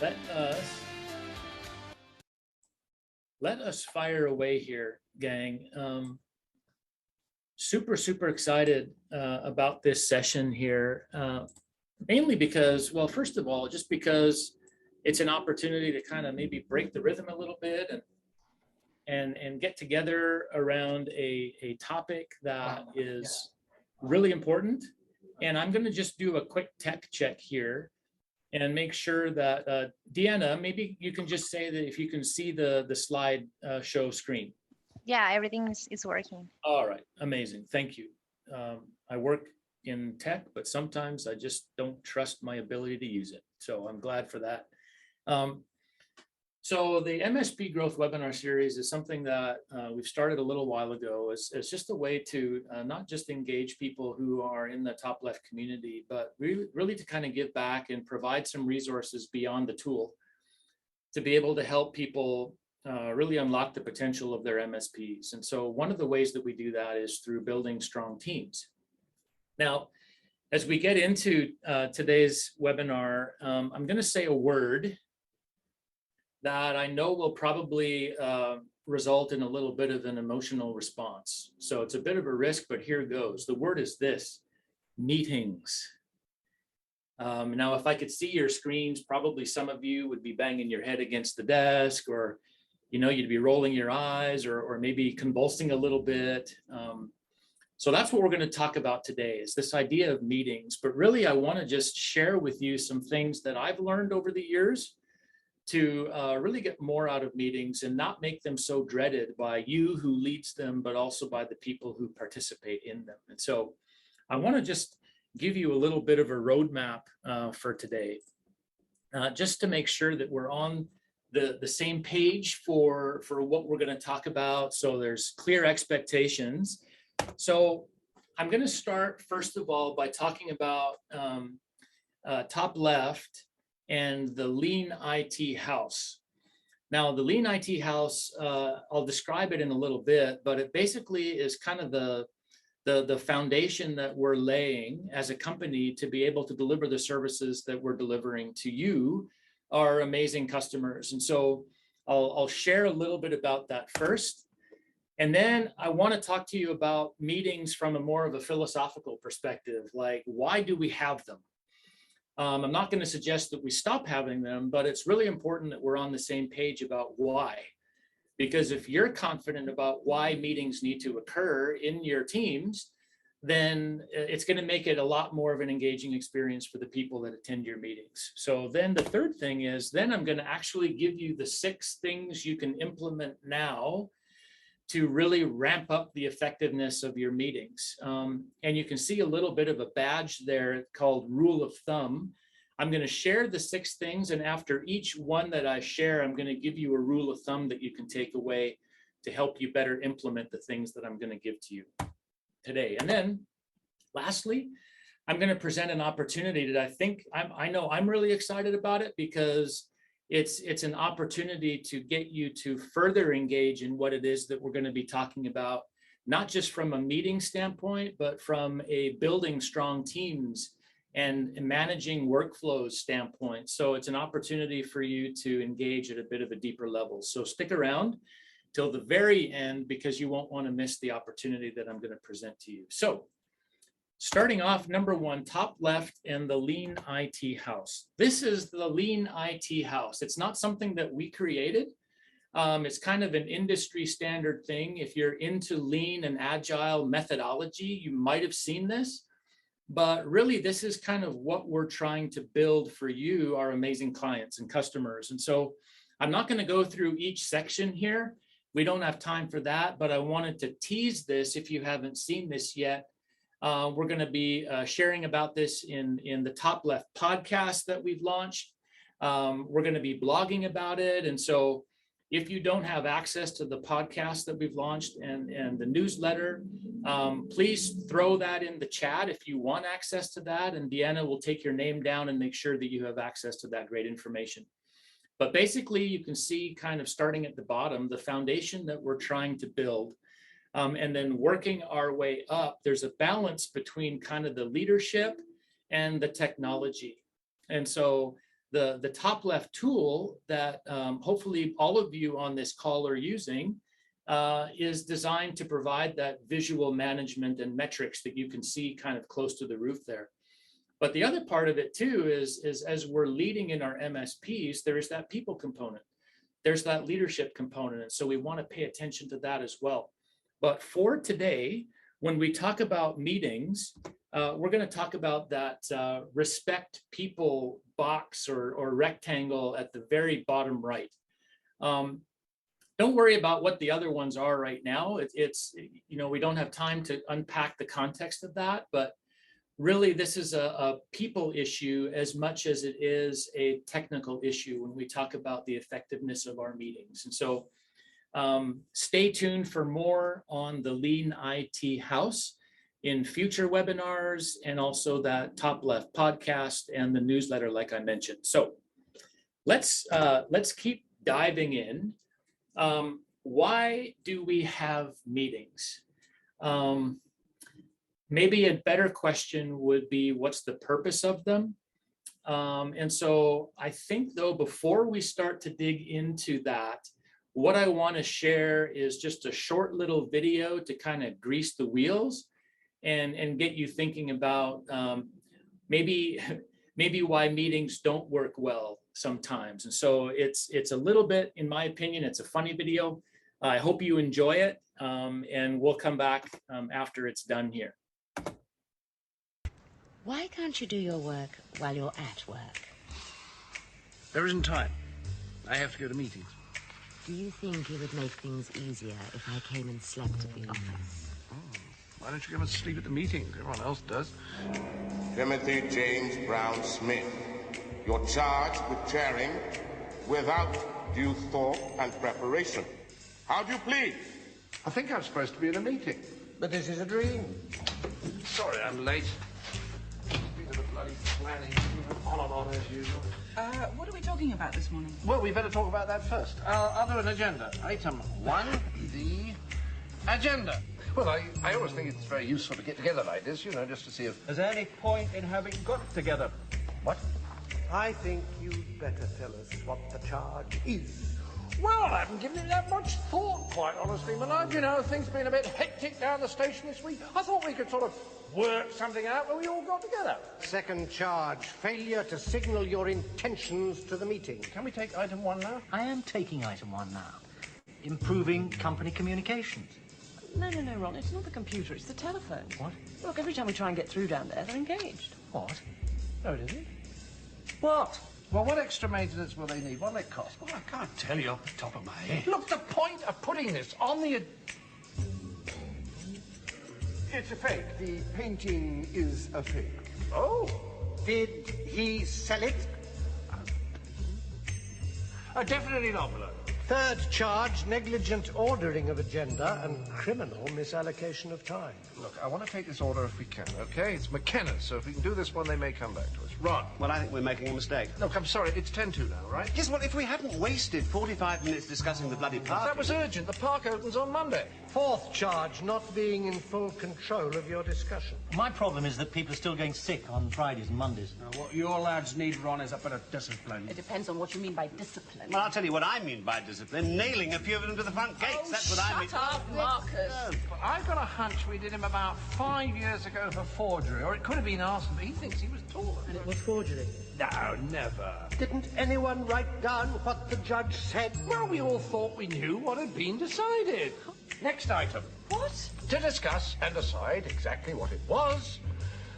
let us fire away here, gang. Super excited about this session here, mainly because, well, first of all, just because it's an opportunity to kind of maybe break the rhythm a little bit and get together around a topic that is really important. And I'm going to just do a quick tech check here and make sure that Deanna, maybe you can just say that if you can see the slide show screen. Yeah, everything is working. All right, amazing, thank you. I work in tech, but sometimes I just don't trust my ability to use it. So I'm glad for that. So the MSP Growth Webinar Series is something that we've started a little while ago. It's just a way to not just engage people who are in the top left community, but really to kind of give back and provide some resources beyond the tool to be able to help people really unlock the potential of their MSPs. And so one of the ways that we do that is through building strong teams. Now, as we get into today's webinar, I'm going to say a word that I know will probably result in a little bit of an emotional response. So it's a bit of a risk, but here goes. The word is this: meetings. Now, if I could see your screens, probably some of you would be banging your head against the desk, or you'd be rolling your eyes, or maybe convulsing a little bit. So that's what we're going to talk about today, is this idea of meetings. But really, I want to just share with you some things that I've learned over the years to really get more out of meetings and not make them so dreaded by you who leads them, but also by the people who participate in them. And so I want to just give you a little bit of a roadmap for today, just to make sure that we're on the same page for what we're going to talk about. So there's clear expectations. So I'm going to start, first of all, by talking about top left and the Lean IT House. Now, the Lean IT House, I'll describe it in a little bit, but it basically is kind of the foundation that we're laying as a company to be able to deliver the services that we're delivering to you, our amazing customers. And so I'll share a little bit about that first. And then I want to talk to you about meetings from a more of a philosophical perspective, like, why do we have them? I'm not going to suggest that we stop having them, but it's really important that we're on the same page about why. Because if you're confident about why meetings need to occur in your teams, then it's going to make it a lot more of an engaging experience for the people that attend your meetings. So then the third thing is, then I'm going to actually give you the 6 things you can implement now to really ramp up the effectiveness of your meetings. And you can see a little bit of a badge there called rule of thumb. I'm going to share the 6 things, and after each one that I share, I'm going to give you a rule of thumb that you can take away to help you better implement the things that I'm going to give to you today. And then lastly, I'm going to present an opportunity that I know I'm really excited about it, because it's an opportunity to get you to further engage in what it is that we're going to be talking about, not just from a meeting standpoint, but from a building strong teams and managing workflows standpoint. So it's an opportunity for you to engage at a bit of a deeper level. So stick around till the very end, because you won't want to miss the opportunity that I'm going to present to you. So starting off, number 1, top left, and the Lean IT House. This is the Lean IT House. It's not something that we created. It's kind of an industry standard thing. If you're into lean and agile methodology, you might have seen this. But really, this is kind of what we're trying to build for you, our amazing clients and customers. And so I'm not going to go through each section here. We don't have time for that, but I wanted to tease this if you haven't seen this yet. We're going to be sharing about this in the Top Left podcast that we've launched. We're going to be blogging about it. And so if you don't have access to the podcast that we've launched and the newsletter, please throw that in the chat if you want access to that. And Deanna will take your name down and make sure that you have access to that great information. But basically, you can see, kind of starting at the bottom, the foundation that we're trying to build. And then working our way up, there's a balance between kind of the leadership and the technology. And so the top left tool that hopefully all of you on this call are using is designed to provide that visual management and metrics that you can see kind of close to the roof there. But the other part of it too is as we're leading in our MSPs, there is that people component. There's that leadership component. And so we want to pay attention to that as well. But for today, when we talk about meetings, we're going to talk about that respect people box or rectangle at the very bottom right. Don't worry about what the other ones are right now. It's we don't have time to unpack the context of that, but really this is a people issue as much as it is a technical issue when we talk about the effectiveness of our meetings. And so stay tuned for more on the Lean IT House in future webinars, and also that top left podcast and the newsletter, like I mentioned. So let's keep diving in. Why do we have meetings? Maybe a better question would be, what's the purpose of them? And so I think, though, before we start to dig into that, what I want to share is just a short little video to kind of grease the wheels and get you thinking about maybe why meetings don't work well sometimes. And so it's a little bit, in my opinion, it's a funny video. I hope you enjoy it, and we'll come back after it's done here. Why can't you do your work while you're at work? There isn't time. I have to go to meetings. Do you think it would make things easier if I came and slept at the office? Why don't you come and sleep at the meetings? Everyone else does. Timothy James Brown Smith, you're charged with chairing without due thought and preparation. How do you plead? I think I'm supposed to be in a meeting. But this is a dream. Sorry, I'm late. Bit of a bloody planning. On and on as usual. What are we talking about this morning? Well, we better talk about that first. Other than agenda. Item 1, the agenda. Well, I always think it's very useful to get together like this, just to see if... Is there any point in having got together? What? I think you'd better tell us what the charge is. Well, I haven't given it that much thought, quite honestly, Millard. Things been a bit hectic down the station this week. I thought we could sort of work something out where we all got together. Second charge, failure to signal your intentions to the meeting. Can we take item 1 now? I am taking item 1 now. Improving company communications. No, Ron, it's not the computer, it's the telephone. What? Look, every time we try and get through down there, they're engaged. What? No, it isn't. What? Well, what extra maintenance will they need? What'll it cost? Well, I can't tell you off the top of my head. Look, the point of putting this on the... It's a fake. The painting is a fake. Oh. Did he sell it? Definitely not, Millard. Third charge, negligent ordering of agenda and criminal misallocation of time. Look, I want to take this order if we can, okay? It's McKenna's, so if we can do this one, they may come back to us. Ron. Well, I think we're making a mistake. Look, I'm sorry, it's 10-2 now, right? Yes, well, if we hadn't wasted 45 minutes discussing the bloody park... That was urgent. The park opens on Monday. Fourth charge, not being in full control of your discussion. My problem is that people are still getting sick on Fridays and Mondays. Now, what your lads need, Ron, is a bit of discipline. It depends on what you mean by discipline. Well, I'll tell you what I mean by discipline. Nailing a few of them to the front gates. That's what I mean. Shut up, Marcus. Well, I've got a hunch we did him about 5 years ago for forgery, or it could have been arson, but he thinks he was taller. And it was forgery. No, never. Didn't anyone write down what the judge said? Well, we all thought we knew what had been decided. Next item. What? To discuss and decide exactly what it was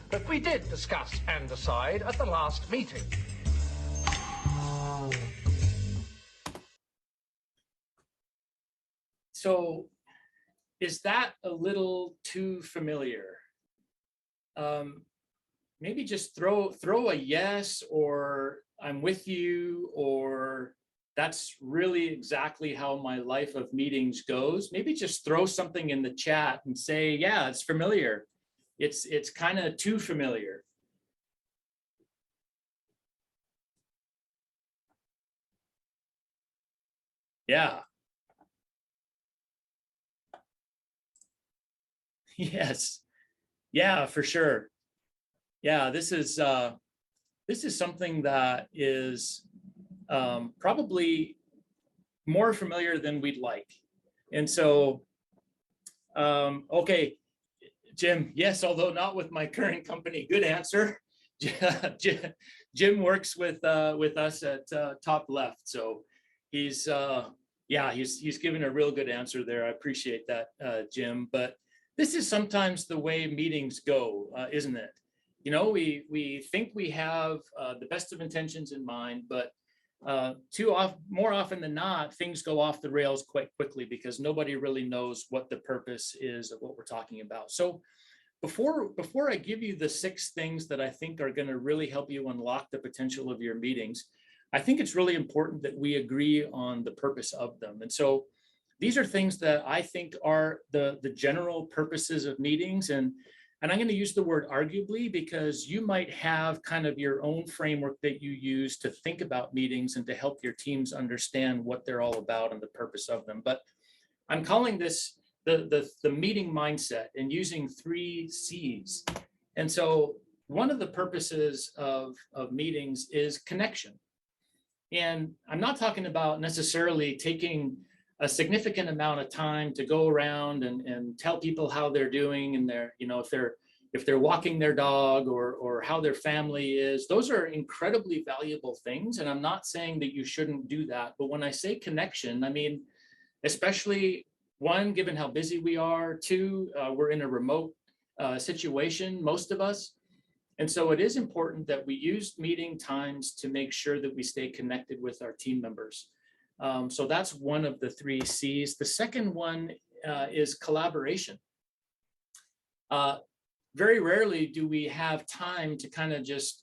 that we did discuss and decide at the last meeting. So is that a little too familiar? Maybe just throw a yes, or I'm with you, or that's really exactly how my life of meetings goes. Maybe just throw something in the chat and say, yeah, it's familiar. It's kind of too familiar. Yeah. Yes. Yeah, for sure. Yeah, this is this is something that is probably more familiar than we'd like. And so, okay, Jim, yes, although not with my current company. Good answer. Jim works with us at Top Left, so he's given a real good answer there. I appreciate that, Jim. But this is sometimes the way meetings go, isn't it? You know, we think we have the best of intentions in mind, but more often than not, things go off the rails quite quickly because nobody really knows what the purpose is of what we're talking about. So before I give you the 6 things that I think are going to really help you unlock the potential of your meetings, I think it's really important that we agree on the purpose of them. And so these are things that I think are the general purposes of meetings. And I'm going to use the word arguably because you might have kind of your own framework that you use to think about meetings and to help your teams understand what they're all about and the purpose of them. But I'm calling this the meeting mindset and using 3 C's. And so one of the purposes of meetings is connection. And I'm not talking about necessarily taking a significant amount of time to go around and tell people how they're doing and if they're walking their dog or how their family is. Those are incredibly valuable things. And I'm not saying that you shouldn't do that. But when I say connection, I mean, especially 1, given how busy we are, 2, we're in a remote situation, most of us. And so it is important that we use meeting times to make sure that we stay connected with our team members. So that's one of the 3 C's. The second one is collaboration. Very rarely do we have time to kind of just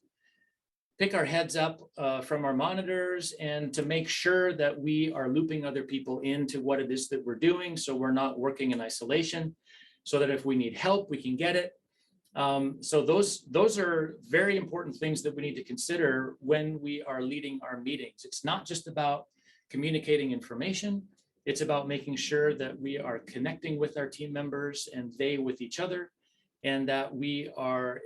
pick our heads up from our monitors and to make sure that we are looping other people into what it is that we're doing, so we're not working in isolation, so that if we need help, we can get it. So those are very important things that we need to consider when we are leading our meetings. It's not just about communicating information. It's about making sure that we are connecting with our team members and they with each other, and that we are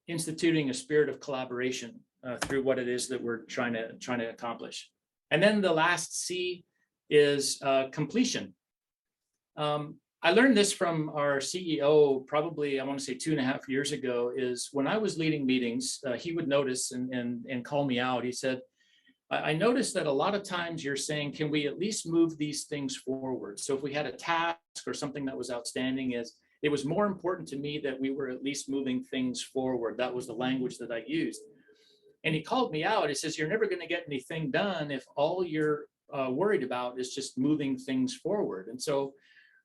instituting a spirit of collaboration through what it is that we're trying to accomplish. And then the last C is completion. I learned this from our CEO probably, I want to say 2.5 years ago, is when I was leading meetings, he would notice and call me out. He said, I noticed that a lot of times you're saying, can we at least move these things forward? So if we had a task or something that was outstanding, it was more important to me that we were at least moving things forward. That was the language that I used. And he called me out. He says, you're never going to get anything done if all you're worried about is just moving things forward. And so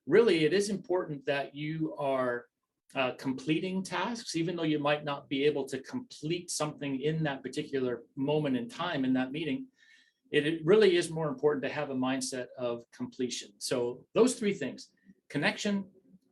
really, it is important that you are completing tasks, even though you might not be able to complete something in that particular moment in time in that meeting. It really is more important to have a mindset of completion. So those 3 things: connection,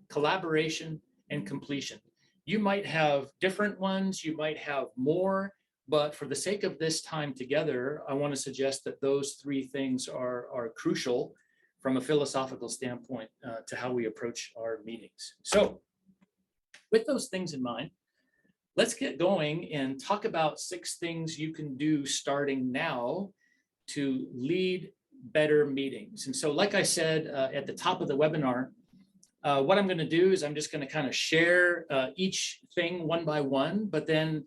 collaboration, and completion. You might have different ones, you might have more, but for the sake of this time together, I want to suggest that those 3 things are crucial from a philosophical standpoint to how we approach our meetings. So with those things in mind, let's get going and talk about 6 things you can do starting now to lead better meetings. And so like I said at the top of the webinar, what I'm going to do is I'm just going to kind of share each thing one by one, but then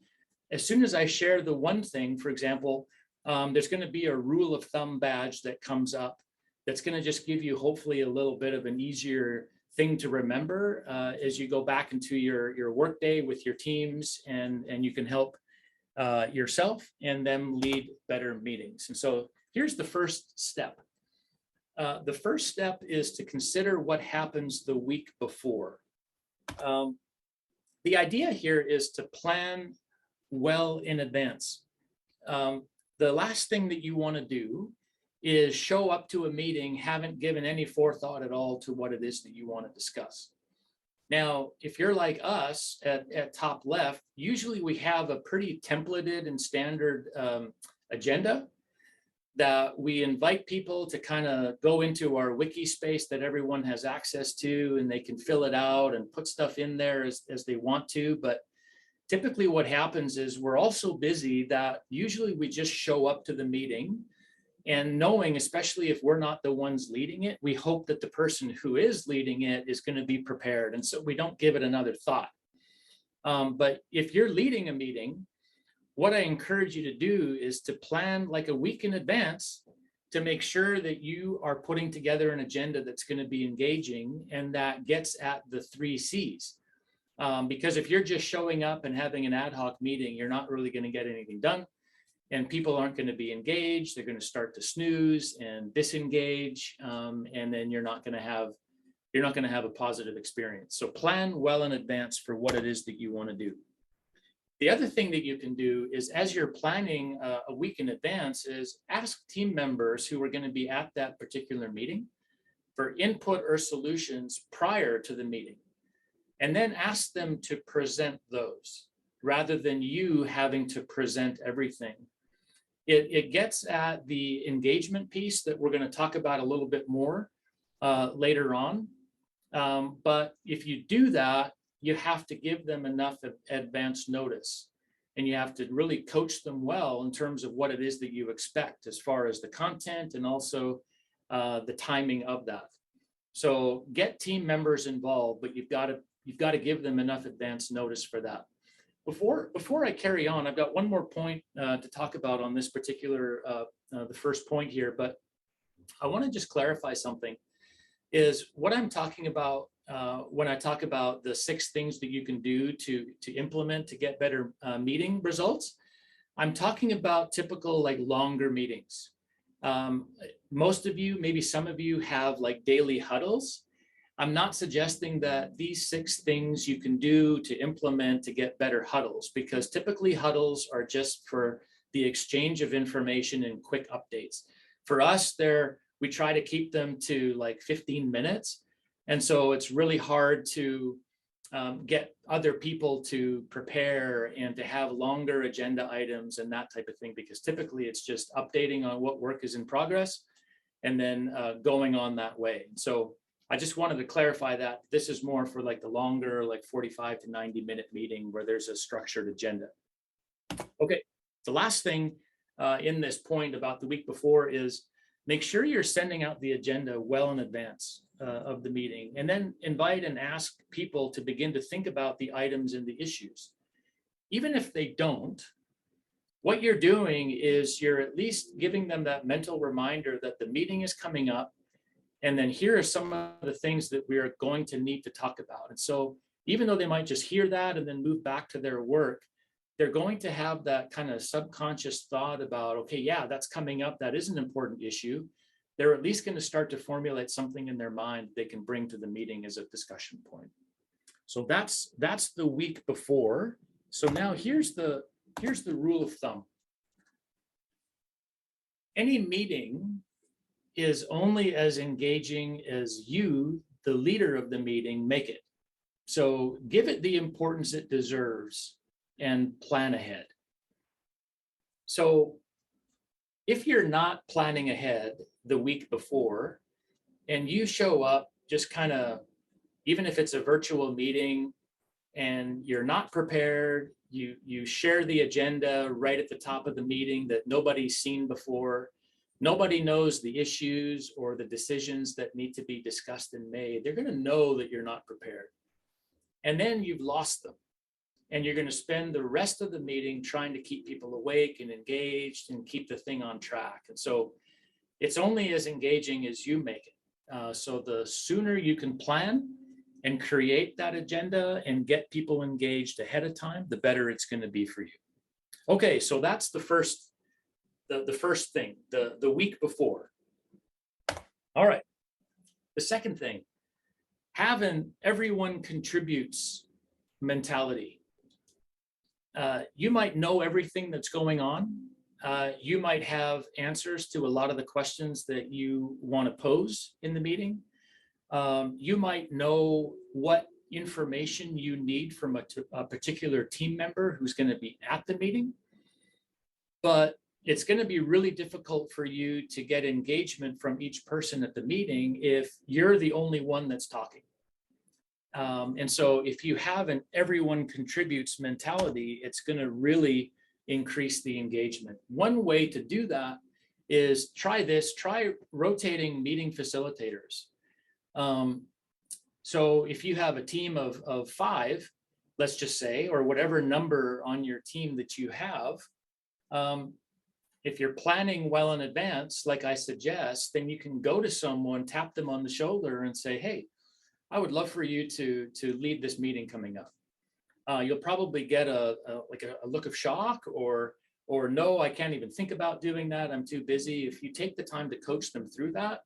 as soon as I share the one thing, for example, there's going to be a rule of thumb badge that comes up that's going to just give you hopefully a little bit of an easier thing to remember as you go back into your workday with your teams, and you can help yourself and them lead better meetings. And so here's the first step. The first step is to consider what happens the week before. The idea here is to plan well in advance. The last thing that you want to do is show up to a meeting, haven't given any forethought at all to what it is that you want to discuss. Now, if you're like us at Top Left, usually we have a pretty templated and standard agenda that we invite people to kind of go into our wiki space that everyone has access to, and they can fill it out and put stuff in there as they want to. But typically what happens is we're all so busy that usually we just show up to the meeting, and knowing, especially if we're not the ones leading it, we hope that the person who is leading it is going to be prepared. And so we don't give it another thought. But if you're leading a meeting, what I encourage you to do is to plan like a week in advance to make sure that you are putting together an agenda that's going to be engaging and that gets at the 3 C's. Because if you're just showing up and having an ad hoc meeting, you're not really going to get anything done. And people aren't going to be engaged. They're going to start to snooze and disengage, and then you're not going to have a positive experience. So plan well in advance for what it is that you want to do. The other thing that you can do is, as you're planning a week in advance, is ask team members who are going to be at that particular meeting for input or solutions prior to the meeting, and then ask them to present those rather than you having to present everything. It gets at the engagement piece that we're going to talk about a little bit more later on. But if you do that, you have to give them enough advance notice, and you have to really coach them well in terms of what it is that you expect as far as the content and also the timing of that. So get team members involved, but you've got to give them enough advance notice for that. Before I carry on, I've got one more point to talk about on this particular, the first point here, but I want to just clarify something. Is what I'm talking about when I talk about the 6 things that you can do to implement to get better meeting results. I'm talking about typical like longer meetings. Most of you, maybe some of you, have like daily huddles. I'm not suggesting that these 6 things you can do to implement to get better huddles, because typically huddles are just for the exchange of information and quick updates. For us, we try to keep them to like 15 minutes. And so it's really hard to get other people to prepare and to have longer agenda items and that type of thing, because typically it's just updating on what work is in progress and then going on that way. So I just wanted to clarify that this is more for like the longer, like 45 to 90-minute meeting where there's a structured agenda. Okay, the last thing in this point about the week before is make sure you're sending out the agenda well in advance of the meeting, and then invite and ask people to begin to think about the items and the issues. Even if they don't, what you're doing is you're at least giving them that mental reminder that the meeting is coming up, and then here are some of the things that we are going to need to talk about. And so even though they might just hear that and then move back to their work, they're going to have that kind of subconscious thought about, okay, yeah, that's coming up. That is an important issue. They're at least going to start to formulate something in their mind they can bring to the meeting as a discussion point. So that's the week before. So now here's the rule of thumb. Any meeting is only as engaging as you, the leader of the meeting, make it. So give it the importance it deserves and plan ahead. So if you're not planning ahead the week before and you show up just kind of, even if it's a virtual meeting and you're not prepared, you share the agenda right at the top of the meeting that nobody's seen before, nobody knows the issues or the decisions that need to be discussed and made, they're going to know that you're not prepared. And then you've lost them. And you're going to spend the rest of the meeting trying to keep people awake and engaged and keep the thing on track. And so it's only as engaging as you make it. So the sooner you can plan and create that agenda and get people engaged ahead of time, the better it's going to be for you. Okay, so that's the first thing, the week before. All right. The second thing, have an everyone contributes mentality. You might know everything that's going on. You might have answers to a lot of the questions that you want to pose in the meeting. You might know what information you need from a particular team member who's going to be at the meeting. But it's going to be really difficult for you to get engagement from each person at the meeting if you're the only one that's talking. And so if you have an everyone contributes mentality, it's going to really increase the engagement. One way to do that is try rotating meeting facilitators. So if you have a team of 5, let's just say, or whatever number on your team that you have, if you're planning well in advance, like I suggest, then you can go to someone, tap them on the shoulder and say, hey, I would love for you to lead this meeting coming up. You'll probably get a look of shock or no, I can't even think about doing that. I'm too busy. If you take the time to coach them through that,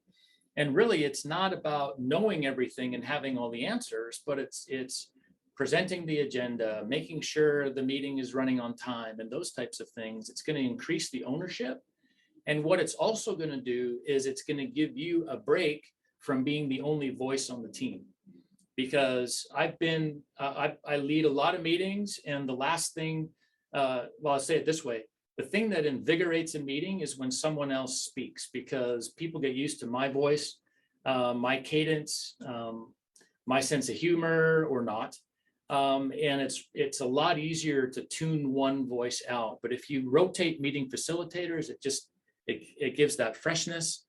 and really it's not about knowing everything and having all the answers, but it's presenting the agenda, making sure the meeting is running on time and those types of things. It's going to increase the ownership. And what it's also going to do is it's going to give you a break from being the only voice on the team. Because I lead a lot of meetings, and the last thing, well, I'll say it this way, the thing that invigorates a meeting is when someone else speaks, because people get used to my voice, my cadence, my sense of humor or not. And it's a lot easier to tune one voice out. But if you rotate meeting facilitators, it gives that freshness.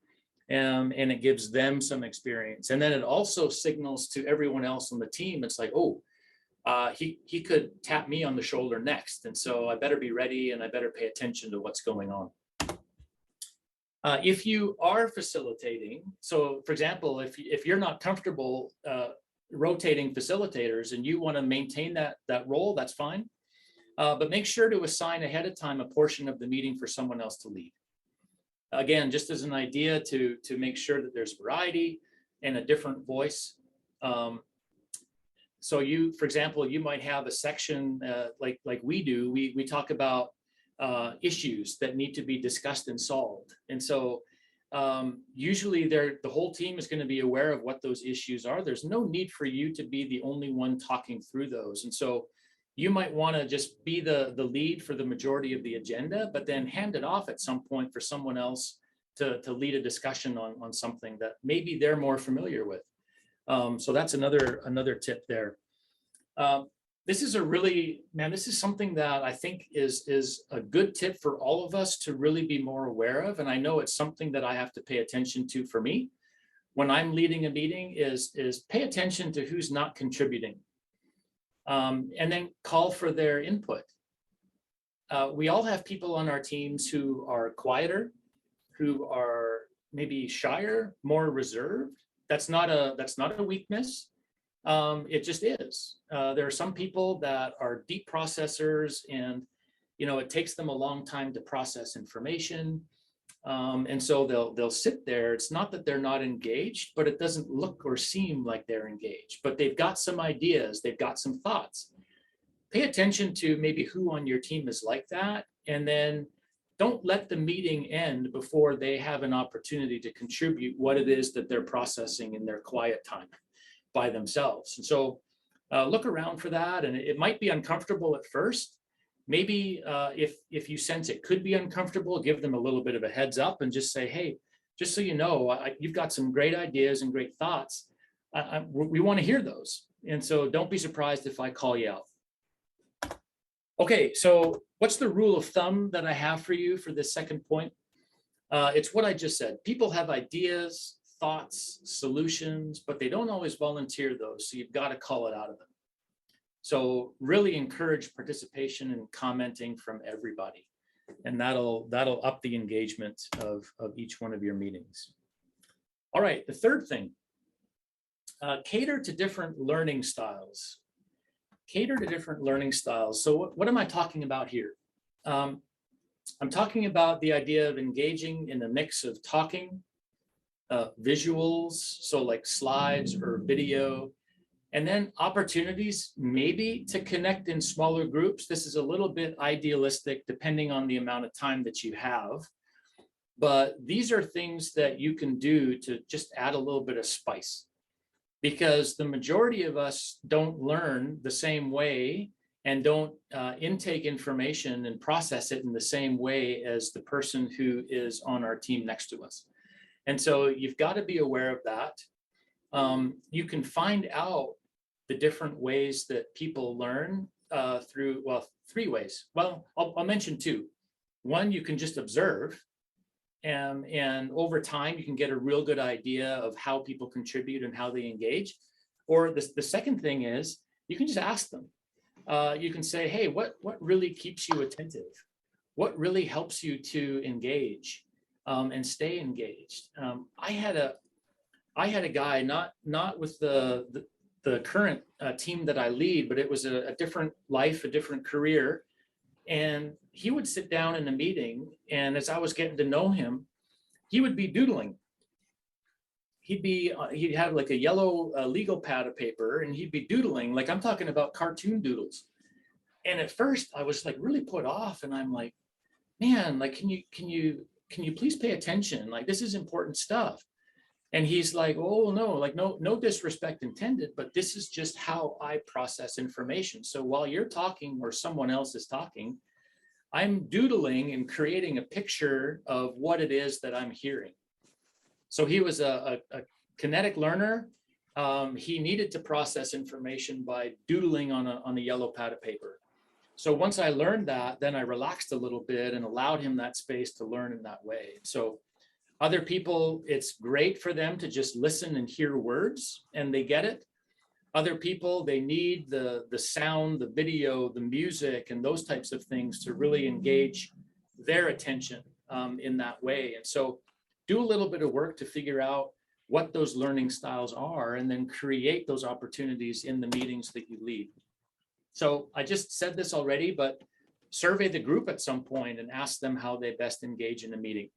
And it gives them some experience. And then it also signals to everyone else on the team. It's like, oh, he could tap me on the shoulder next. And so I better be ready and I better pay attention to what's going on. If you are facilitating, so for example, if you're not comfortable rotating facilitators and you want to maintain that role, that's fine. But make sure to assign ahead of time a portion of the meeting for someone else to lead. Again, just as an idea to make sure that there's variety and a different voice. So you, for example, you might have a section like we do. We talk about issues that need to be discussed and solved. And so usually the whole team is going to be aware of what those issues are. There's no need for you to be the only one talking through those. And so you might want to just be the lead for the majority of the agenda, but then hand it off at some point for someone else to lead a discussion on something that maybe they're more familiar with. So that's another tip there. This is this is something that I think is a good tip for all of us to really be more aware of. And I know it's something that I have to pay attention to for me when I'm leading a meeting is pay attention to who's not contributing. And then call for their input. We all have people on our teams who are quieter, who are maybe shyer, more reserved. That's not a weakness. It just is. There are some people that are deep processors, and it takes them a long time to process information. And so they'll sit there. It's not that they're not engaged, but it doesn't look or seem like they're engaged, but they've got some ideas, they've got some thoughts. Pay attention to maybe who on your team is like that, and then don't let the meeting end before they have an opportunity to contribute what it is that they're processing in their quiet time by themselves. And so look around for that, and it might be uncomfortable at first. Maybe if you sense it could be uncomfortable, give them a little bit of a heads up and just say, hey, just so you know, you've got some great ideas and great thoughts. We want to hear those. And so don't be surprised if I call you out. Okay, so what's the rule of thumb that I have for you for this second point? It's what I just said. People have ideas, thoughts, solutions, but they don't always volunteer those. So you've got to call it out of them. So really encourage participation and commenting from everybody, and that'll up the engagement of each one of your meetings. All right, the third thing, cater to different learning styles. Cater to different learning styles. So what am I talking about here? I'm talking about the idea of engaging in a mix of talking, visuals, so like slides or video, and then opportunities maybe to connect in smaller groups. This is a little bit idealistic depending on the amount of time that you have. But these are things that you can do to just add a little bit of spice, because the majority of us don't learn the same way and don't intake information and process it in the same way as the person who is on our team next to us. And so you've got to be aware of that. You can find out the different ways that people learn through, well, 3 ways. Well, I'll mention 2. One, you can just observe, and over time you can get a real good idea of how people contribute and how they engage. Or the second thing is you can just ask them. You can say, hey, what really keeps you attentive? What really helps you to engage and stay engaged? I had a guy, not with the current team that I lead, but it was a different life, a different career. And he would sit down in a meeting, and as I was getting to know him, he would be doodling. He'd have like a yellow legal pad of paper, and he'd be doodling, like I'm talking about cartoon doodles. And at first I was like really put off, and I'm like, man, like, can you please pay attention? Like, this is important stuff. And he's like, oh no, like no disrespect intended, but this is just how I process information. So while you're talking or someone else is talking, I'm doodling and creating a picture of what it is that I'm hearing. So he was a kinetic learner. He needed to process information by doodling on a yellow pad of paper. So once I learned that, then I relaxed a little bit and allowed him that space to learn in that way. So other people, it's great for them to just listen and hear words and they get it. Other people, they need the sound, the video, the music, and those types of things to really engage their attention in that way. And so do a little bit of work to figure out what those learning styles are, and then create those opportunities in the meetings that you lead. So I just said this already, but survey the group at some point and ask them how they best engage in a meeting.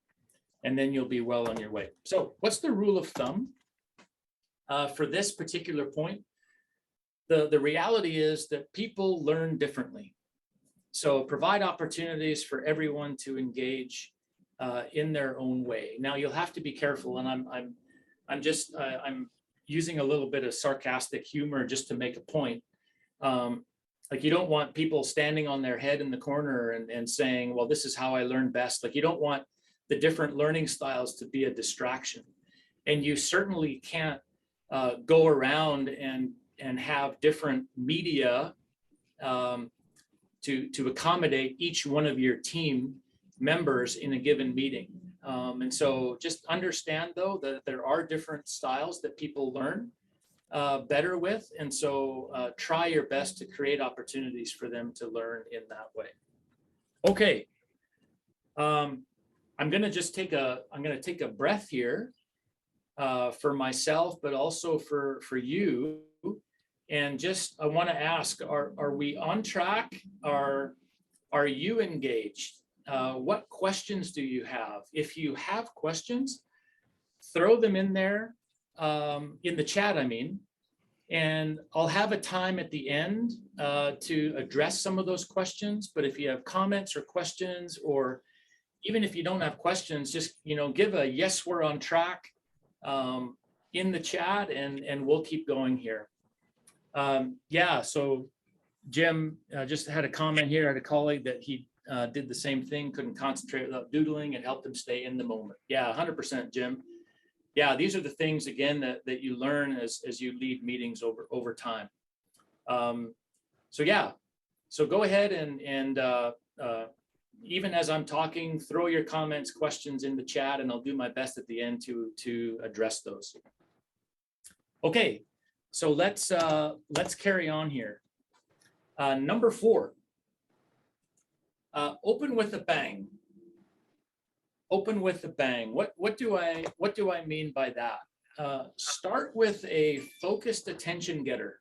And then you'll be well on your way. So what's the rule of thumb for this particular point? The reality is that people learn differently. So provide opportunities for everyone to engage in their own way. Now you'll have to be careful, and I'm using a little bit of sarcastic humor just to make a point. Like, you don't want people standing on their head in the corner and saying, well, this is how I learn best. Like, you don't want the different learning styles to be a distraction. And you certainly can't go around and have different media to accommodate each one of your team members in a given meeting. And so just understand, though, that there are different styles that people learn better with. And so try your best to create opportunities for them to learn in that way. Okay. I'm going to just take a breath here for myself, but also for you. And just, I want to ask, are we on track? Are you engaged? What questions do you have? If you have questions, throw them in there, in the chat, I mean, and I'll have a time at the end to address some of those questions. But if you have comments or questions, or even if you don't have questions, just, give a yes, we're on track in the chat, and we'll keep going here. Yeah, so Jim just had a comment here. I had a colleague that he did the same thing, couldn't concentrate without doodling. It helped him stay in the moment. Yeah, 100%, Jim. Yeah, these are the things, again, that you learn as you lead meetings over time. So yeah, so go ahead and even as I'm talking, throw your comments, questions in the chat, and I'll do my best at the end to address those. Okay, so let's carry on here. Number 4, open with a bang. Open with a bang. What do I mean by that? Start with a focused attention getter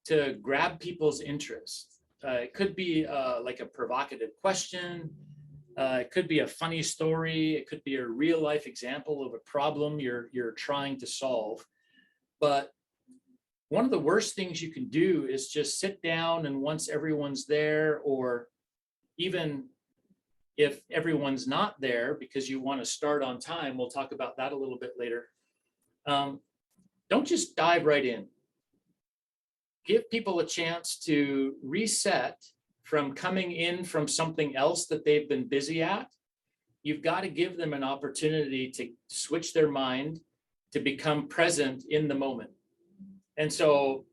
to grab people's interest. It could be like a provocative question. It could be a funny story. It could be a real life example of a problem you're trying to solve. But one of the worst things you can do is just sit down, and once everyone's there, or even if everyone's not there because you want to start on time, we'll talk about that a little bit later. Don't just dive right in. Give people a chance to reset from coming in from something else that they've been busy at. You've got to give them an opportunity to switch their mind, to become present in the moment. And so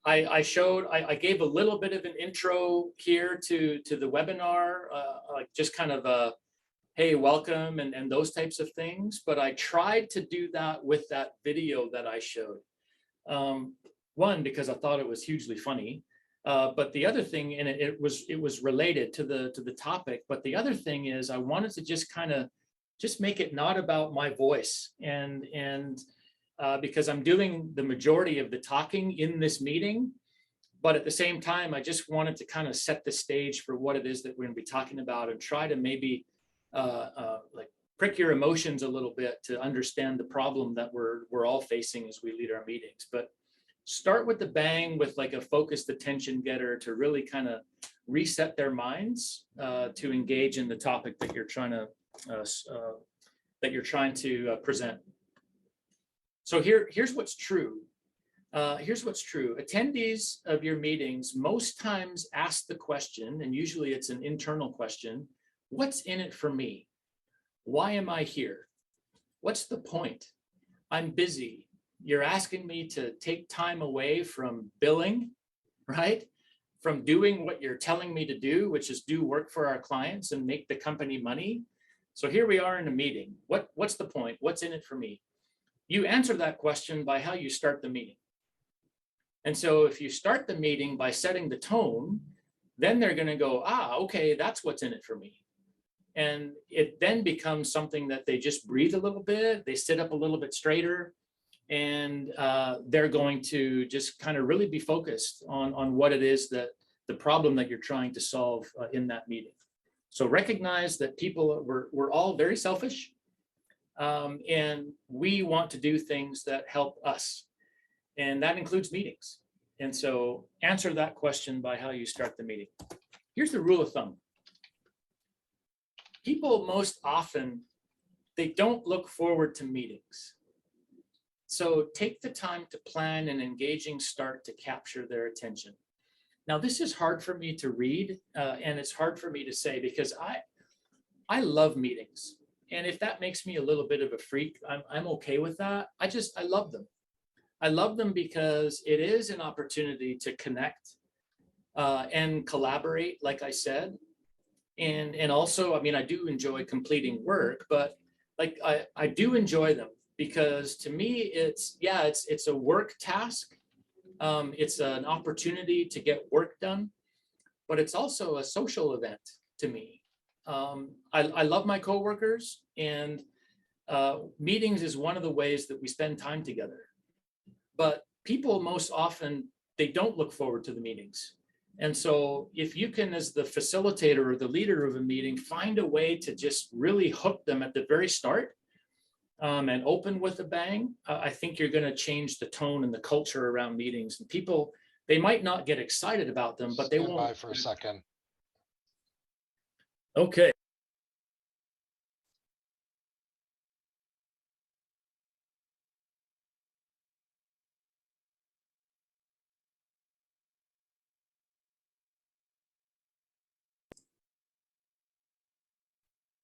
I gave a little bit of an intro here to the webinar, like just kind of a, hey, welcome, and those types of things. But I tried to do that with that video that I showed. One, because I thought it was hugely funny. But the other thing, and it was related to the topic, but the other thing is I wanted to just kind of just make it not about my voice, and because I'm doing the majority of the talking in this meeting, but at the same time, I just wanted to kind of set the stage for what it is that we're going to be talking about, and try to maybe like prick your emotions a little bit to understand the problem that we're all facing as we lead our meetings. But start with the bang, with like a focused attention getter to really kind of reset their minds to engage in the topic that you're trying to present. So here's what's true. Here's what's true. Attendees of your meetings most times ask the question, and usually it's an internal question: what's in it for me? Why am I here? What's the point? I'm busy. You're asking me to take time away from billing, right? From doing what you're telling me to do, which is do work for our clients and make the company money. So here we are in a meeting. What's the point? What's in it for me? You answer that question by how you start the meeting. And so if you start the meeting by setting the tone, then they're going to go, okay, that's what's in it for me. And it then becomes something that they just breathe a little bit, they sit up a little bit straighter, and they're going to just kind of really be focused on what it is, that the problem that you're trying to solve in that meeting. So recognize that we're all very selfish, and we want to do things that help us, and that includes meetings. And so answer that question by how you start the meeting. Here's the rule of thumb. People most often, they don't look forward to meetings. So take the time to plan an engaging start to capture their attention. Now, this is hard for me to read, and it's hard for me to say, because I love meetings. And if that makes me a little bit of a freak, I'm okay with that. I love them. I love them because it is an opportunity to connect and collaborate, like I said. And also, I mean, I do enjoy completing work, but like I do enjoy them, because to me, it's a work task. It's an opportunity to get work done, but it's also a social event to me. I love my coworkers, and meetings is one of the ways that we spend time together. But people most often, they don't look forward to the meetings. And so if you can, as the facilitator or the leader of a meeting, find a way to just really hook them at the very start, and open with a bang, I think you're going to change the tone and the culture around meetings. And people, they might not get excited about them, but they won't. Stand by for a second. Okay.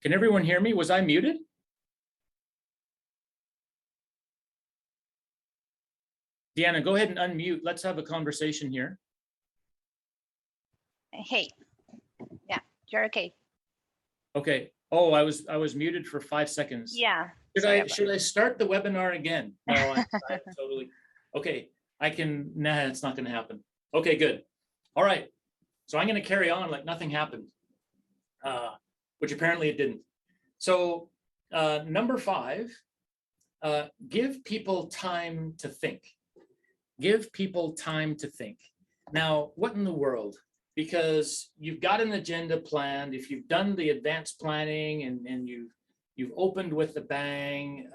Can everyone hear me? Was I muted? Deanna, go ahead and unmute. Let's have a conversation here. Hey, yeah, you're okay. Okay. Oh, I was muted for 5 seconds. Yeah. Should I start the webinar again? No, I totally. Okay, I can. Nah, it's not going to happen. Okay, good. All right. So I'm going to carry on like nothing happened, which apparently it didn't. So number 5, give people time to think. Give people time to think. Now, what in the world? Because you've got an agenda planned. If you've done the advanced planning and you've opened with a bang,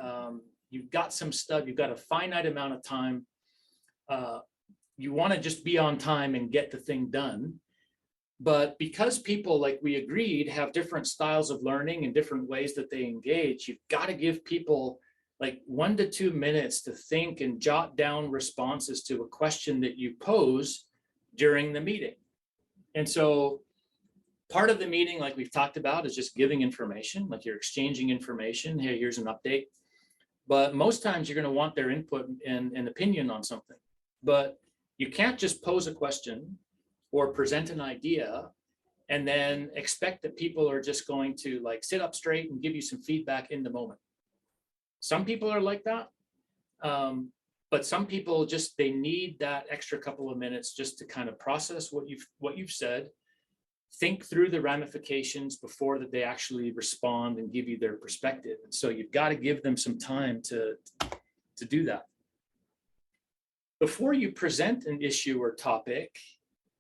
you've got some stuff, you've got a finite amount of time. You want to just be on time and get the thing done. But because people, like we agreed, have different styles of learning and different ways that they engage, you've got to give people like 1 to 2 minutes to think and jot down responses to a question that you pose during the meeting. And so part of the meeting, like we've talked about, is just giving information, like you're exchanging information. Hey, here's an update. but most times you're going to want their input and opinion on something. But you can't just pose a question or present an idea and then expect that people are just going to like sit up straight and give you some feedback in the moment. Some people are like that. But some people just, they need that extra couple of minutes just to kind of process what you've said, think through the ramifications before that they actually respond and give you their perspective. And so you've got to give them some time to do that. Before you present an issue or topic,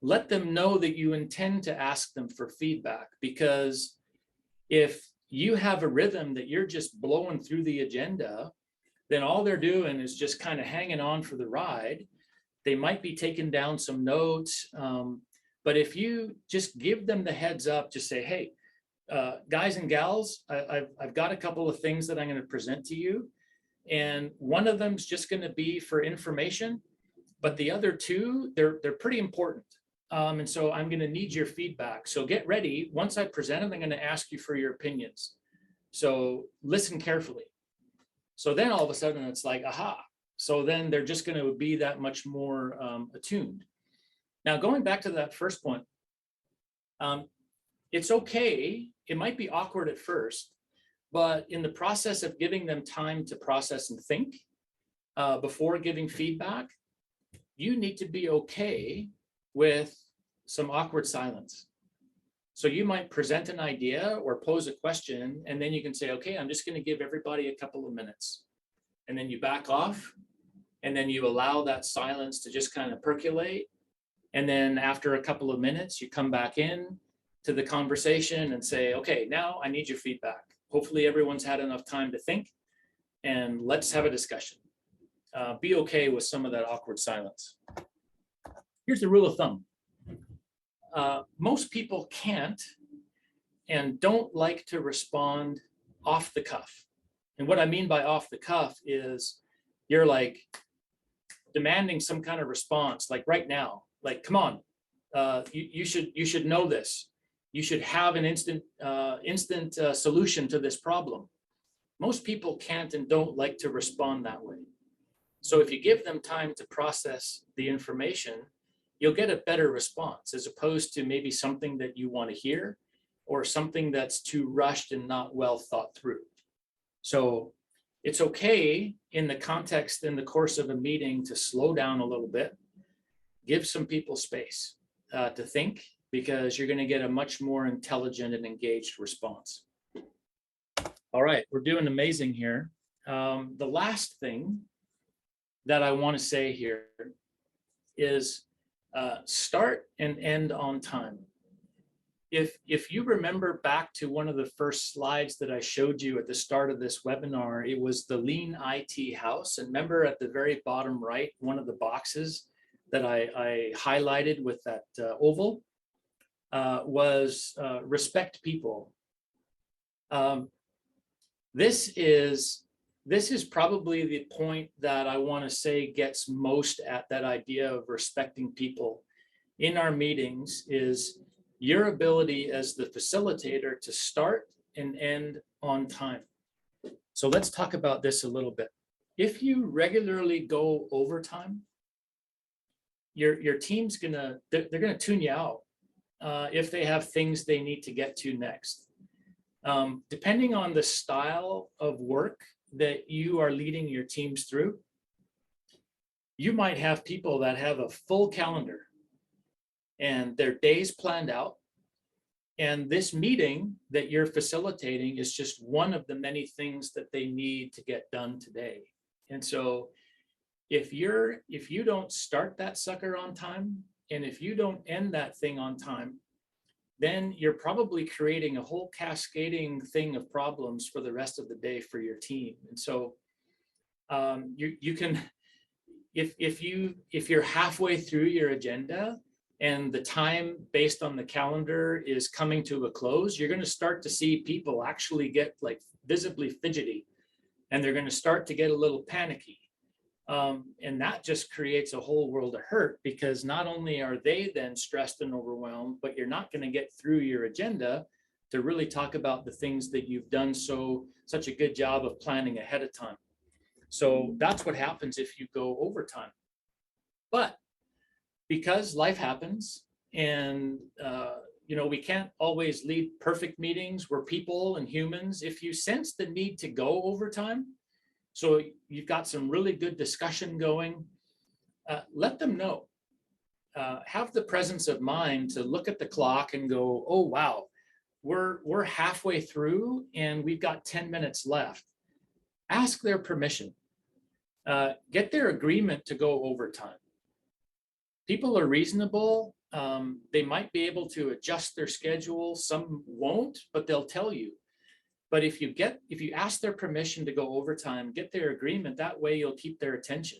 let them know that you intend to ask them for feedback, because if you have a rhythm that you're just blowing through the agenda, then all they're doing is just kind of hanging on for the ride. They might be taking down some notes. But if you just give them the heads up, just say, hey, guys and gals, I've got a couple of things that I'm going to present to you. And one of them's just going to be for information, but the other two, they're pretty important. And so I'm going to need your feedback. So get ready. Once I present it, I'm going to ask you for your opinions. So listen carefully. So then all of a sudden it's like, aha. So then they're just going to be that much more attuned. Now, going back to that first point, it's okay. It might be awkward at first, but in the process of giving them time to process and think before giving feedback, you need to be okay with some awkward silence. So you might present an idea or pose a question, and then you can say, okay, I'm just going to give everybody a couple of minutes. And then you back off, and then you allow that silence to just kind of percolate. And then after a couple of minutes, you come back in to the conversation and say, okay, now I need your feedback. Hopefully everyone's had enough time to think, and let's have a discussion. Be okay with some of that awkward silence. Here's the rule of thumb. Most people can't and don't like to respond off the cuff. And what I mean by off the cuff is you're like demanding some kind of response, like right now, like, come on, you should know this. You should have an instant solution to this problem. Most people can't and don't like to respond that way. So if you give them time to process the information, you'll get a better response, as opposed to maybe something that you want to hear or something that's too rushed and not well thought through. So it's okay in the context, in the course of a meeting, to slow down a little bit, give some people space to think, because you're going to get a much more intelligent and engaged response. All right, we're doing amazing here. The last thing that I want to say here is start and end on time. If you remember back to one of the first slides that I showed you at the start of this webinar, it was the Lean IT house. And remember at the very bottom right, one of the boxes that I highlighted with that oval was respect people. This is probably the point that I want to say gets most at that idea of respecting people in our meetings, is your ability as the facilitator to start and end on time. So let's talk about this a little bit. If you regularly go overtime, your team's they're gonna tune you out if they have things they need to get to next. Depending on the style of work that you are leading your teams through, you might have people that have a full calendar and their days planned out. And this meeting that you're facilitating is just one of the many things that they need to get done today. And so if you don't start that sucker on time, and if you don't end that thing on time, then you're probably creating a whole cascading thing of problems for the rest of the day for your team. And so you can, if you're halfway through your agenda and the time based on the calendar is coming to a close, you're going to start to see people actually get like visibly fidgety, and they're going to start to get a little panicky. And that just creates a whole world of hurt, because not only are they then stressed and overwhelmed, but you're not going to get through your agenda to really talk about the things that you've done such a good job of planning ahead of time. So that's what happens if you go overtime. But because life happens and, we can't always lead perfect meetings. We're people and humans. If you sense the need to go overtime, so you've got some really good discussion going, let them know. Have the presence of mind to look at the clock and go, oh, wow, we're halfway through and we've got 10 minutes left. Ask their permission. Get their agreement to go overtime. People are reasonable. They might be able to adjust their schedule. Some won't, but they'll tell you. But if you ask their permission to go overtime, get their agreement, that way you'll keep their attention.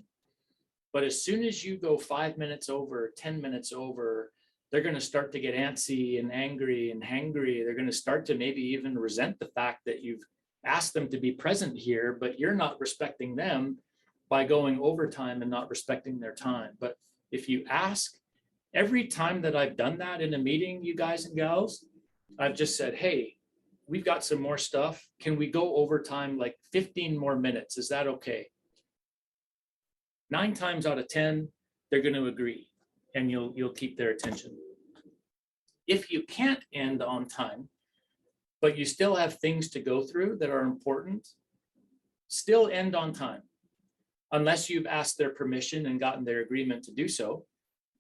But as soon as you go 5 minutes over, 10 minutes over, they're going to start to get antsy and angry and hangry. They're going to start to maybe even resent the fact that you've asked them to be present here, but you're not respecting them by going overtime and not respecting their time. But if you ask, every time that I've done that in a meeting, you guys and gals, I've just said, hey, we've got some more stuff. Can we go overtime like 15 more minutes? Is that okay? 9 times out of 10, they're going to agree and you'll keep their attention. If you can't end on time, but you still have things to go through that are important, still end on time, unless you've asked their permission and gotten their agreement to do so.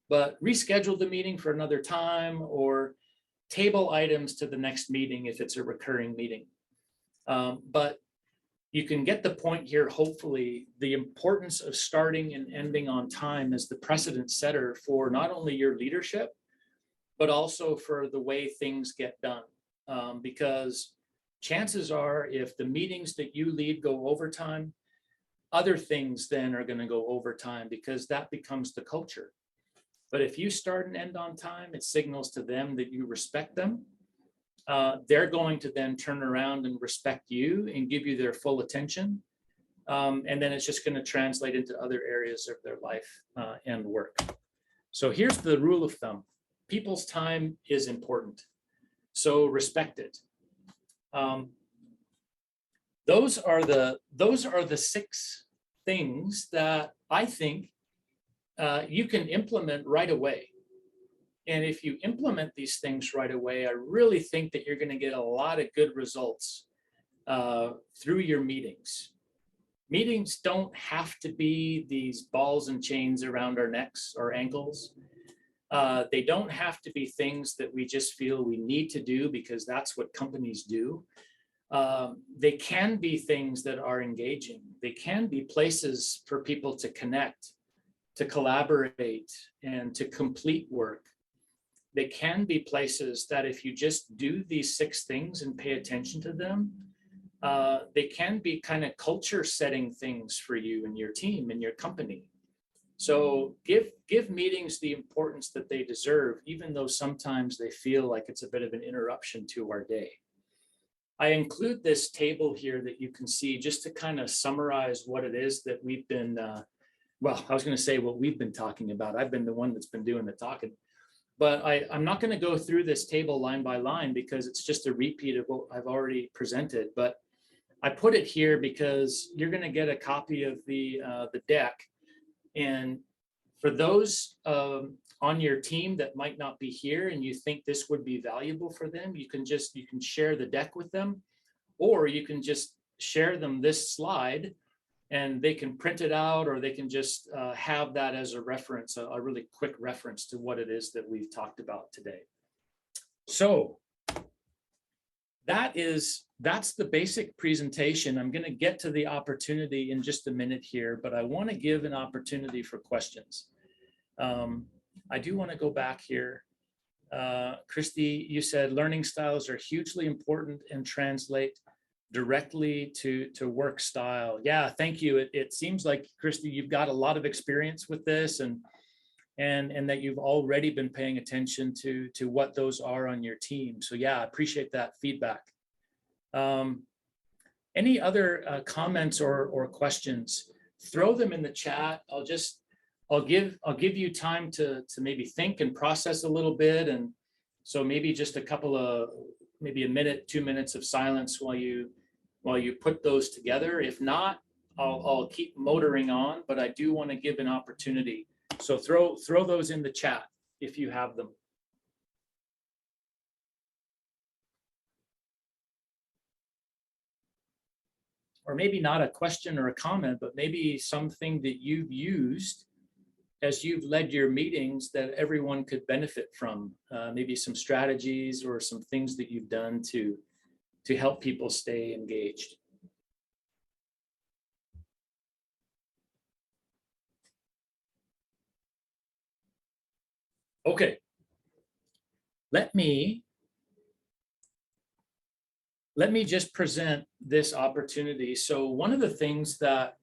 But reschedule the meeting for another time or table items to the next meeting if it's a recurring meeting. But you can get the point here, hopefully, the importance of starting and ending on time as the precedent setter for not only your leadership, but also for the way things get done. Because chances are, if the meetings that you lead go overtime, other things then are going to go overtime because that becomes the culture. But if you start and end on time, it signals to them that you respect them. They're going to then turn around and respect you and give you their full attention. And then it's just going to translate into other areas of their life and work. So here's the rule of thumb. People's time is important. So respect it. Those are the 6 things that I think you can implement right away. And if you implement these things right away, I really think that you're going to get a lot of good results through your meetings. Meetings don't have to be these balls and chains around our necks or ankles. They don't have to be things that we just feel we need to do because that's what companies do. They can be things that are engaging. They can be places for people to connect, to collaborate, and to complete work. They can be places that if you just do these 6 things and pay attention to them, they can be kind of culture setting things for you and your team and your company. So give meetings the importance that they deserve, even though sometimes they feel like it's a bit of an interruption to our day. I include this table here that you can see just to kind of summarize what it is that we've been, well, I was going to say what we've been talking about. I've been the one that's been doing the talking. But I'm not going to go through this table line by line because it's just a repeat of what I've already presented. But I put it here because you're going to get a copy of the deck. And for those on your team that might not be here and you think this would be valuable for them, you can share the deck with them, or you can just share them this slide and they can print it out, or they can just have that as a reference, a really quick reference to what it is that we've talked about today. So that's the basic presentation. I'm going to get to the opportunity in just a minute here, but I want to give an opportunity for questions. I do want to go back here. Christy, you said learning styles are hugely important and translate directly to work style. Yeah, thank you. It seems like, Christy, you've got a lot of experience with this and that you've already been paying attention to what those are on your team. So yeah, I appreciate that feedback. Any other comments or questions? Throw them in the chat. I'll give you time to maybe think and process a little bit. And so maybe just maybe a minute, 2 minutes of silence while you put those together. If not, I'll keep motoring on, but I do want to give an opportunity. So throw those in the chat if you have them. Or maybe not a question or a comment, but maybe something that you've used as you've led your meetings that everyone could benefit from. Maybe some strategies or some things that you've done to help people stay engaged. Okay, let me just present this opportunity. So one of the things that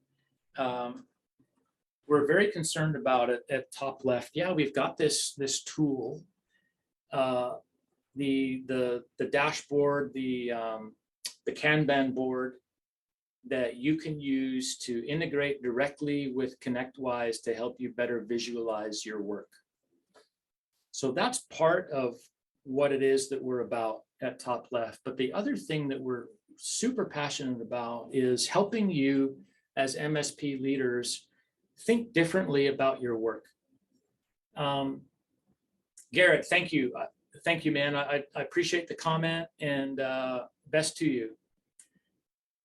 we're very concerned about at top left, yeah, we've got this tool, the dashboard, the Kanban board that you can use to integrate directly with ConnectWise to help you better visualize your work. So that's part of what it is that we're about at top left. But the other thing that we're super passionate about is helping you as MSP leaders think differently about your work. Garrett, thank you. Thank you, man. I appreciate the comment, and best to you.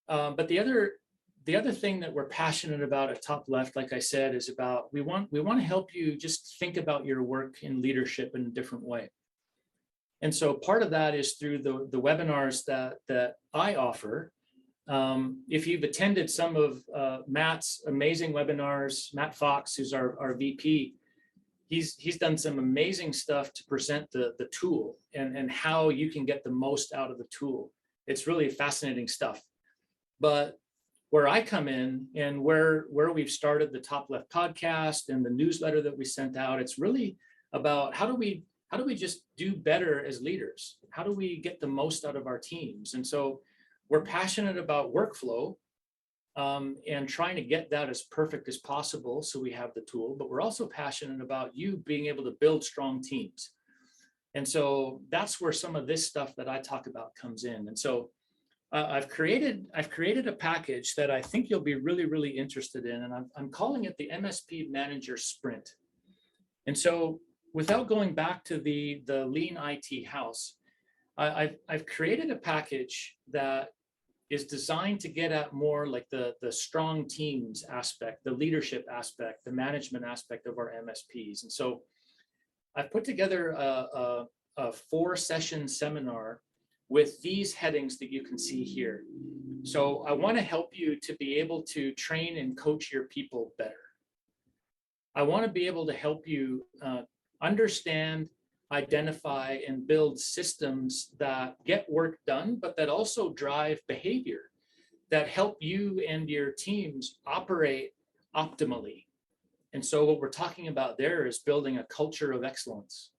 But the other thing that we're passionate about at top left, like I said, is about we want to help you just think about your work in leadership in a different way. And so part of that is through the webinars that I offer. If you've attended some of Matt's amazing webinars, Matt Fox, who's our VP, he's done some amazing stuff to present the tool and how you can get the most out of the tool. It's really fascinating stuff. But where I come in and where we've started the Top Left podcast and the newsletter that we sent out, it's really about how do we just do better as leaders? How do we get the most out of our teams? And so we're passionate about workflow and trying to get that as perfect as possible. So we have the tool, but we're also passionate about you being able to build strong teams. And so that's where some of this stuff that I talk about comes in. And so I've created a package that I think you'll be really, really interested in. And I'm calling it the MSP Manager Sprint. And so without going back to the Lean IT house, I've created a package that is designed to get at more like the strong teams aspect, the leadership aspect, the management aspect of our MSPs. And so I've put together a 4-session seminar with these headings that you can see here. So I want to help you to be able to train and coach your people better. I want to be able to help you understand, identify, and build systems that get work done, but that also drive behavior that help you and your teams operate optimally. And so what we're talking about there is building a culture of excellence.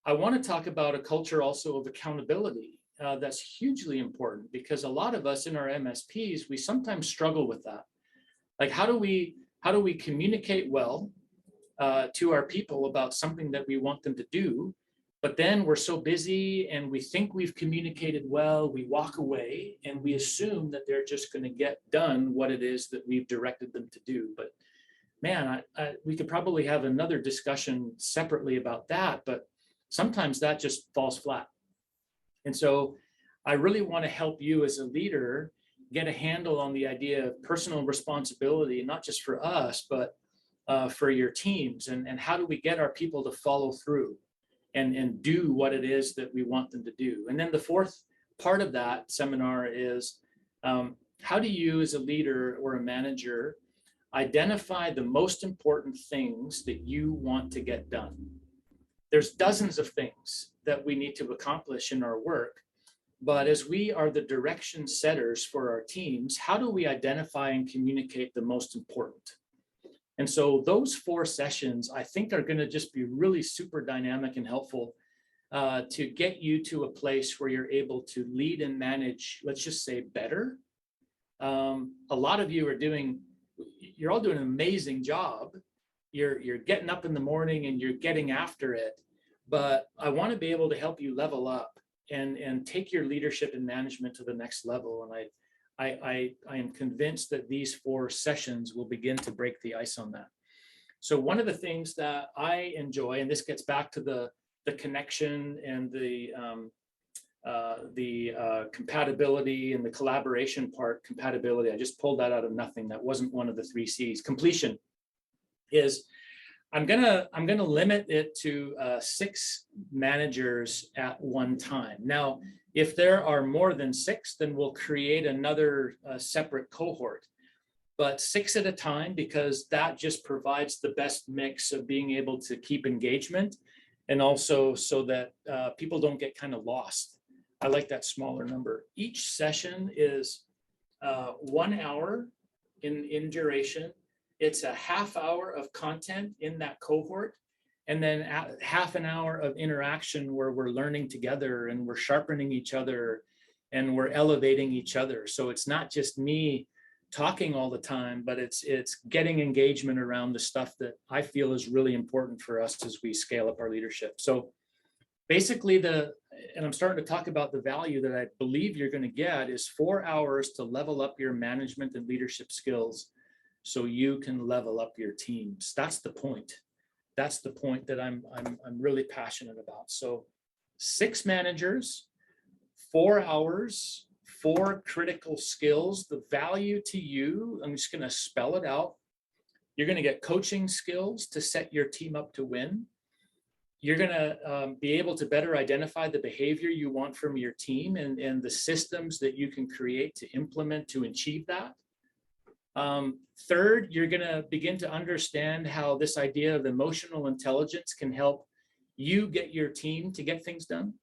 I want to talk about a culture also of accountability. That's hugely important because a lot of us in our MSPs, we sometimes struggle with that. Like, how do we communicate well to our people about something that we want them to do, but then we're so busy and we think we've communicated well, we walk away and we assume that they're just going to get done what it is that we've directed them to do. But man, we could probably have another discussion separately about that, but sometimes that just falls flat. And so I really want to help you as a leader get a handle on the idea of personal responsibility, not just for us, but for your teams, and how do we get our people to follow through and do what it is that we want them to do. And then the fourth part of that seminar is how do you as a leader or a manager identify the most important things that you want to get done. There's dozens of things that we need to accomplish in our work, but as we are the direction setters for our teams, how do we identify and communicate the most important? And so those 4 sessions, I think, are going to just be really super dynamic and helpful to get you to a place where you're able to lead and manage, let's just say, better. A lot of you you're all doing an amazing job. You're getting up in the morning and you're getting after it. But I want to be able to help you level up and take your leadership and management to the next level. And I am convinced that these 4 sessions will begin to break the ice on that. So one of the things that I enjoy, and this gets back to the connection and the compatibility and the collaboration part, compatibility. I just pulled that out of nothing. That wasn't one of the 3 C's. Completion is I'm gonna limit it to 6 managers at one time. Now, if there are more than 6, then we'll create another separate cohort. But 6 at a time, because that just provides the best mix of being able to keep engagement, and also so that people don't get kind of lost. I like that smaller number. Each session is 1 hour in duration. It's a half hour of content in that cohort, and then half an hour of interaction where we're learning together and we're sharpening each other and we're elevating each other. So it's not just me talking all the time, but it's getting engagement around the stuff that I feel is really important for us as we scale up our leadership. So basically and I'm starting to talk about the value that I believe you're going to get is 4 hours to level up your management and leadership skills so you can level up your teams. That's the point. That's the point that I'm really passionate about. So 6 managers, 4 hours, 4 critical skills. The value to you, I'm just going to spell it out. You're going to get coaching skills to set your team up to win. You're going to be able to better identify the behavior you want from your team and the systems that you can create to implement to achieve that. Third, you're going to begin to understand how this idea of emotional intelligence can help you get your team to get things done.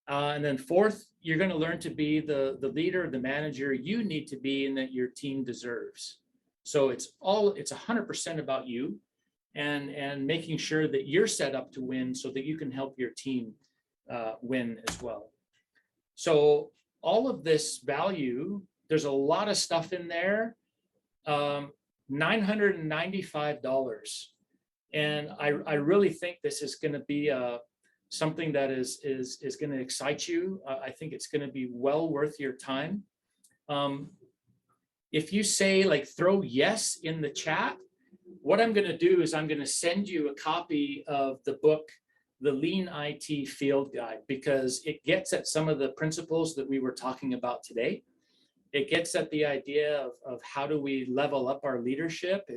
And then fourth, you're going to learn to be the leader, the manager you need to be and that your team deserves. So it's 100% about you and making sure that you're set up to win so that you can help your team win as well. So all of this value, there's a lot of stuff in there. $995. And I really think this is going to be something that is going to excite you. I think it's going to be well worth your time. If you say throw yes in the chat, what I'm going to do is I'm going to send you a copy of the book, The Lean IT Field Guide, because it gets at some of the principles that we were talking about today. It gets at the idea of how do we level up our leadership.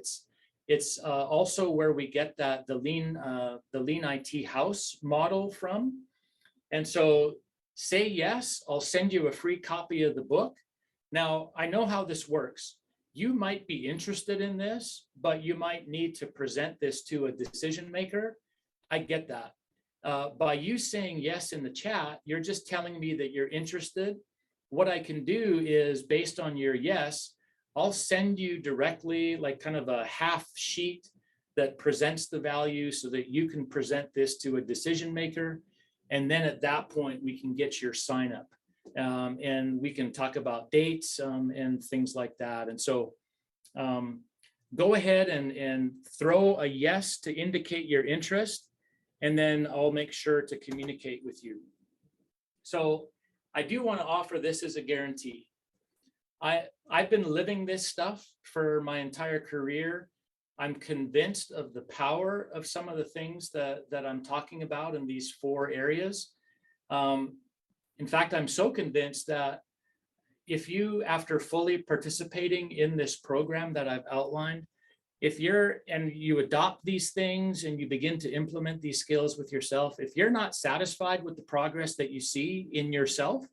It's also where we get the lean IT house model from. And so say yes, I'll send you a free copy of the book. Now, I know how this works. You might be interested in this, but you might need to present this to a decision maker. I get that. By you saying yes in the chat, you're just telling me that you're interested. What I can do is, based on your yes, I'll send you directly kind of a half sheet that presents the value so that you can present this to a decision maker. And then at that point, we can get your sign up and we can talk about dates and things like that. And so go ahead and throw a yes to indicate your interest, and then I'll make sure to communicate with you. So I do want to offer this as a guarantee. I've been living this stuff for my entire career. I'm convinced of the power of some of the things that I'm talking about in these 4 areas. In fact, I'm so convinced that if you, after fully participating in this program that I've outlined, and you adopt these things and you begin to implement these skills with yourself, if you're not satisfied with the progress that you see in yourself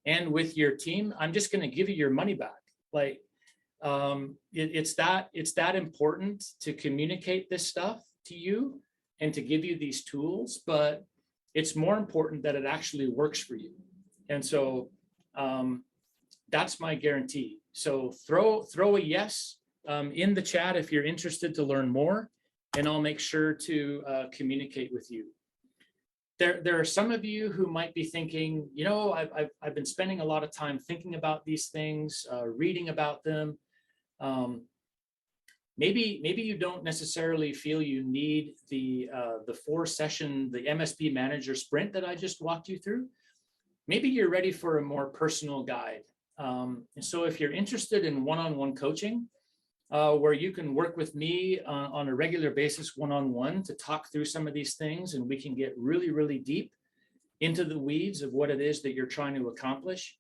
and with your team, I'm just going to give you your money back. It's that important to communicate this stuff to you and to give you these tools, but it's more important that it actually works for you. And so that's my guarantee. So throw a yes in the chat if you're interested to learn more, and I'll make sure to communicate with you. There are some of you who might be thinking, I've been spending a lot of time thinking about these things, reading about them. Maybe you don't necessarily feel you need the 4-session, the MSP manager sprint that I just walked you through. Maybe you're ready for a more personal guide. And so if you're interested in one-on-one coaching, where you can work with me on a regular basis, one-on-one, to talk through some of these things, and we can get really, really deep into the weeds of what it is that you're trying to accomplish.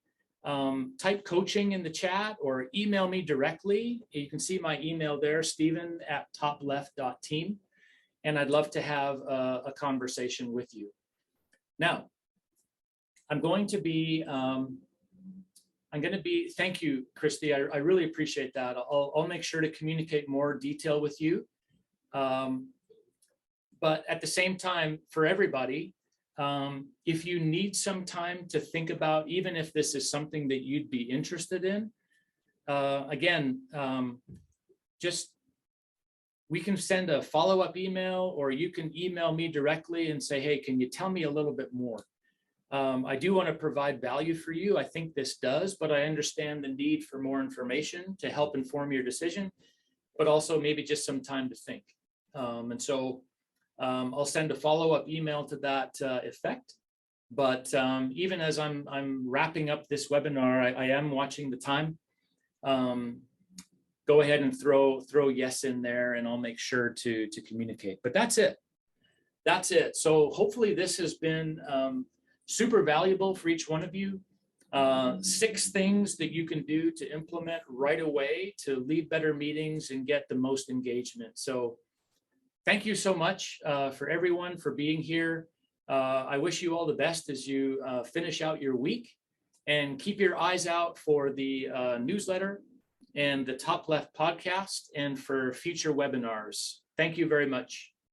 Type coaching in the chat or email me directly. You can see my email there, steven@topleft.team. And I'd love to have a conversation with you. Now, I'm going to be, thank you, Christy. I really appreciate that. I'll make sure to communicate more detail with you. But at the same time, for everybody, if you need some time to think about, even if this is something that you'd be interested in, again, we can send a follow-up email, or you can email me directly and say, hey, can you tell me a little bit more? I do want to provide value for you. I think this does, but I understand the need for more information to help inform your decision, but also maybe just some time to think. And so I'll send a follow-up email to that effect. But even as I'm wrapping up this webinar, I am watching the time. Go ahead and throw yes in there, and I'll make sure to communicate. But that's it. That's it. So hopefully this has been super valuable for each one of you. 6 things that you can do to implement right away to lead better meetings and get the most engagement. So thank you so much for everyone for being here. I wish you all the best as you finish out your week, and keep your eyes out for the newsletter and the Top Left podcast, and for future webinars. Thank you very much.